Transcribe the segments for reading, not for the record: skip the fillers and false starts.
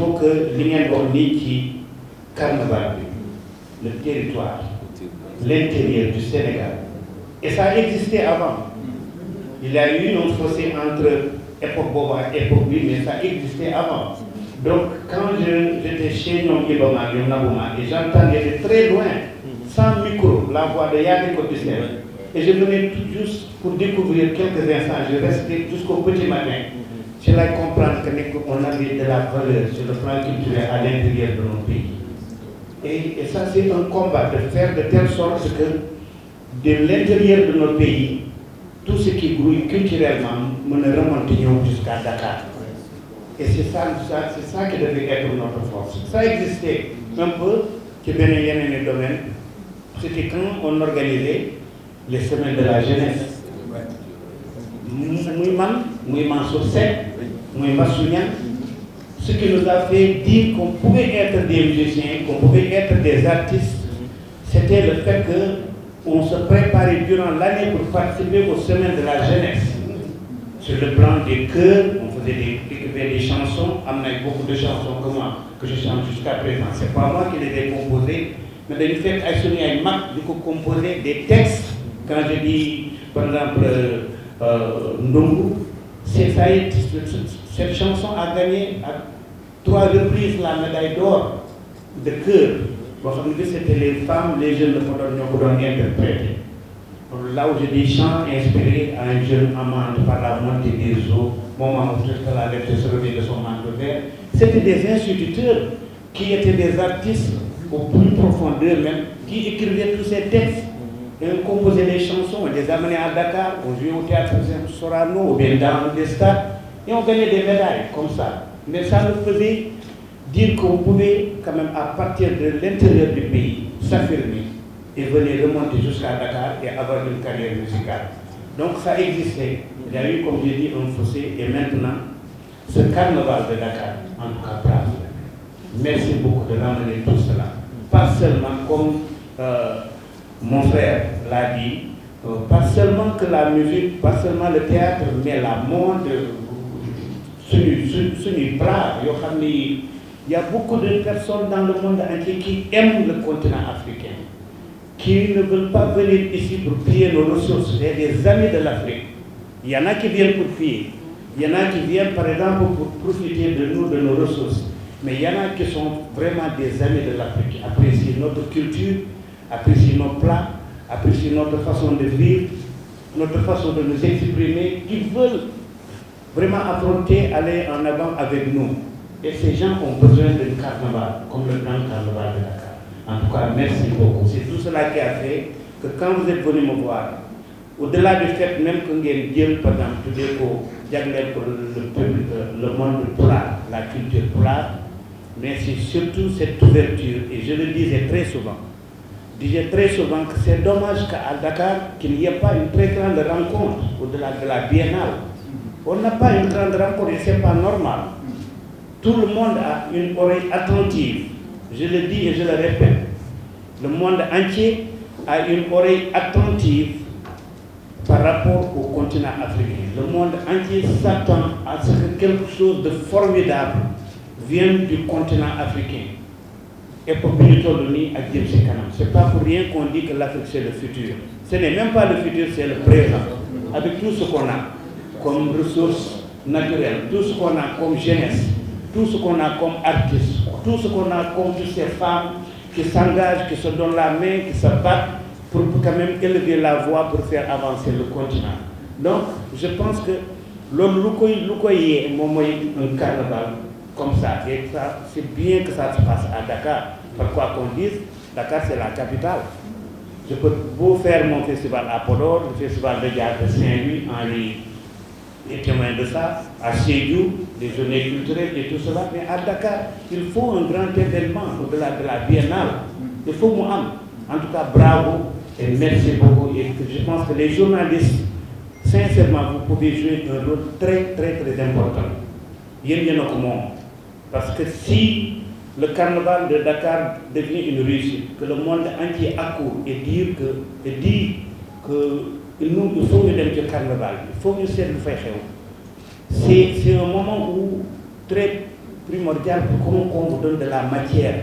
faut que l'Union qui carnaval, le territoire, l'intérieur du Sénégal, et ça a existé avant. Il y a eu un fossé entre époque Boba et époque lui, mais ça existait avant. Donc quand j'étais chez Nyom Ibama, Nyom Nabouma, et j'entendais de très loin, sans micro, la voix de Yannick Odysseus, et je venais tout juste pour découvrir quelques instants, je restais jusqu'au petit matin. Je l'ai comprendre qu'on avait de la valeur sur le plan culturel à l'intérieur de nos pays. Et ça, c'est un combat de faire de telle sorte que de l'intérieur de nos pays, tout ce qui grouille culturellement me remonte jusqu'à Dakar. Et c'est ça qui devait être notre force. Ça existait un peu, qui venait dans les domaines. C'était quand on organisait les semaines de la jeunesse. Mouiman Sosek, Mouiman Sounian, ce qui nous a fait dire qu'on pouvait être des musiciens, qu'on pouvait être des artistes, c'était le fait qu'on se préparait durant l'année pour participer aux semaines de la jeunesse. Sur le plan des chœurs, on faisait des chansons, on a beaucoup de chansons que je chante jusqu'à présent. Ce n'est pas moi qui les ai composées, mais de fait, il y a une marque de composer des textes. Quand je dis, par exemple, Ndongo, cette chanson a gagné à 3 reprises la médaille d'or de chœur. C'était les femmes, les jeunes de Podor qui interpréter. Là où j'ai des chants inspirés à un jeune amant par la montée des eaux, moment où la lettre se revient de son manteau vert. C'était des instituteurs qui étaient des artistes au plus profond d'eux-mêmes, qui écrivaient tous ces textes. Et on composait des chansons, on les amenait à Dakar, on jouait au théâtre Sorano, ou bien dans des stades, et on gagnait des médailles comme ça. Mais ça nous faisait dire qu'on pouvait quand même à partir de l'intérieur du pays s'affirmer et venir remonter jusqu'à Dakar et avoir une carrière musicale. Donc ça existait. Il y a eu, comme j'ai dit, un fossé, et maintenant, ce carnaval de Dakar, en tout cas, bravo. Merci beaucoup de ramener tout cela. Pas seulement comme mon frère l'a dit, pas seulement que la musique, pas seulement le théâtre, mais la mode, ce n'est pas. Il y a beaucoup de personnes dans le monde entier qui aiment le continent africain, qui ne veulent pas venir ici pour piller nos ressources. Il y a des amis de l'Afrique. Il y en a qui viennent pour piller. Il y en a qui viennent, par exemple, pour profiter de nous, de nos ressources. Mais il y en a qui sont vraiment des amis de l'Afrique, qui apprécient notre culture, apprécient nos plats, apprécient notre façon de vivre, notre façon de nous exprimer, qui veulent vraiment affronter, aller en avant avec nous. Et ces gens ont besoin d'un carnaval, comme le grand carnaval de Dakar. En tout cas, merci beaucoup. C'est tout cela qui a fait que quand vous êtes venu me voir, au-delà du fait même que vous avez dit, par exemple, pour le monde plat, la culture plat, mais c'est surtout cette ouverture. Et je le disais très souvent que c'est dommage qu'à Dakar, qu'il n'y ait pas une très grande rencontre au-delà de la biennale. On n'a pas une grande rencontre et ce n'est pas normal. Tout le monde a une oreille attentive. Je le dis et je le répète. Le monde entier a une oreille attentive par rapport au continent africain. Le monde entier s'attend à ce que quelque chose de formidable vienne du continent africain. Et pour Bilitoloni à James Kanam. Ce n'est pas pour rien qu'on dit que l'Afrique c'est le futur. Ce n'est même pas le futur, c'est le présent. Avec tout ce qu'on a comme ressources naturelles, tout ce qu'on a comme jeunesse, tout ce qu'on a comme artistes, tout ce qu'on a comme toutes ces femmes qui s'engagent, qui se donnent la main, qui se battent pour quand même élever la voix pour faire avancer le continent. Donc, je pense que l'Ukoye est un carnaval comme ça. Et ça, c'est bien que ça se passe à Dakar. Pourquoi qu'on dise, Dakar c'est la capitale. Je peux beau faire mon festival à Podor, le festival de Diaz de Saint-Louis, Henri est témoin de ça, à Sédhiou, des journées culturelles et tout cela, mais à Dakar, il faut un grand événement au-delà de la biennale. Il faut Mouham. En tout cas, bravo et merci beaucoup. Et je pense que les journalistes, sincèrement, vous pouvez jouer un rôle très, très, très important. Parce que si le carnaval de Dakar devient une réussite, que le monde entier accourt et dit que il faut nous donner le carnaval, il faut nous faire le faire. C'est un moment où très primordial pour qu'on vous donne de la matière.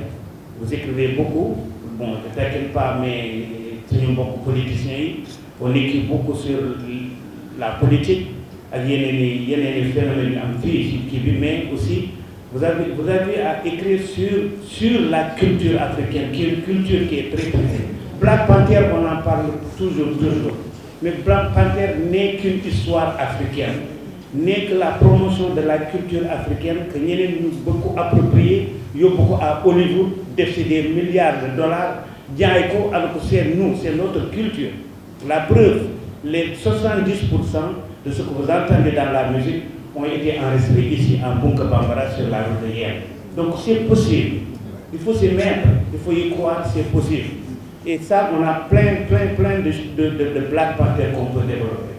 Vous écrivez beaucoup, bon, je ne t'inquiète pas, mais c'est un beaucoup politiciens, on écrit beaucoup sur la politique, il y a des phénomènes mais aussi vous avez à écrire sur la culture africaine, qui est une culture qui est très présente. Black Panther, on en parle toujours, mais Black Panther n'est qu'une histoire africaine, n'est que la promotion de la culture africaine que nous avons beaucoup approprié, beaucoup à Hollywood, défait des milliards de dollars, alors que c'est nous, c'est notre culture. La preuve, les 70% de ce que vous entendez dans la musique ont été enregistrés ici en Bunka Bambara sur la route de Yen. Donc c'est possible. Il faut s'y mettre, il faut y croire, c'est possible. Et ça, on a plein de Black Panther qu'on peut développer.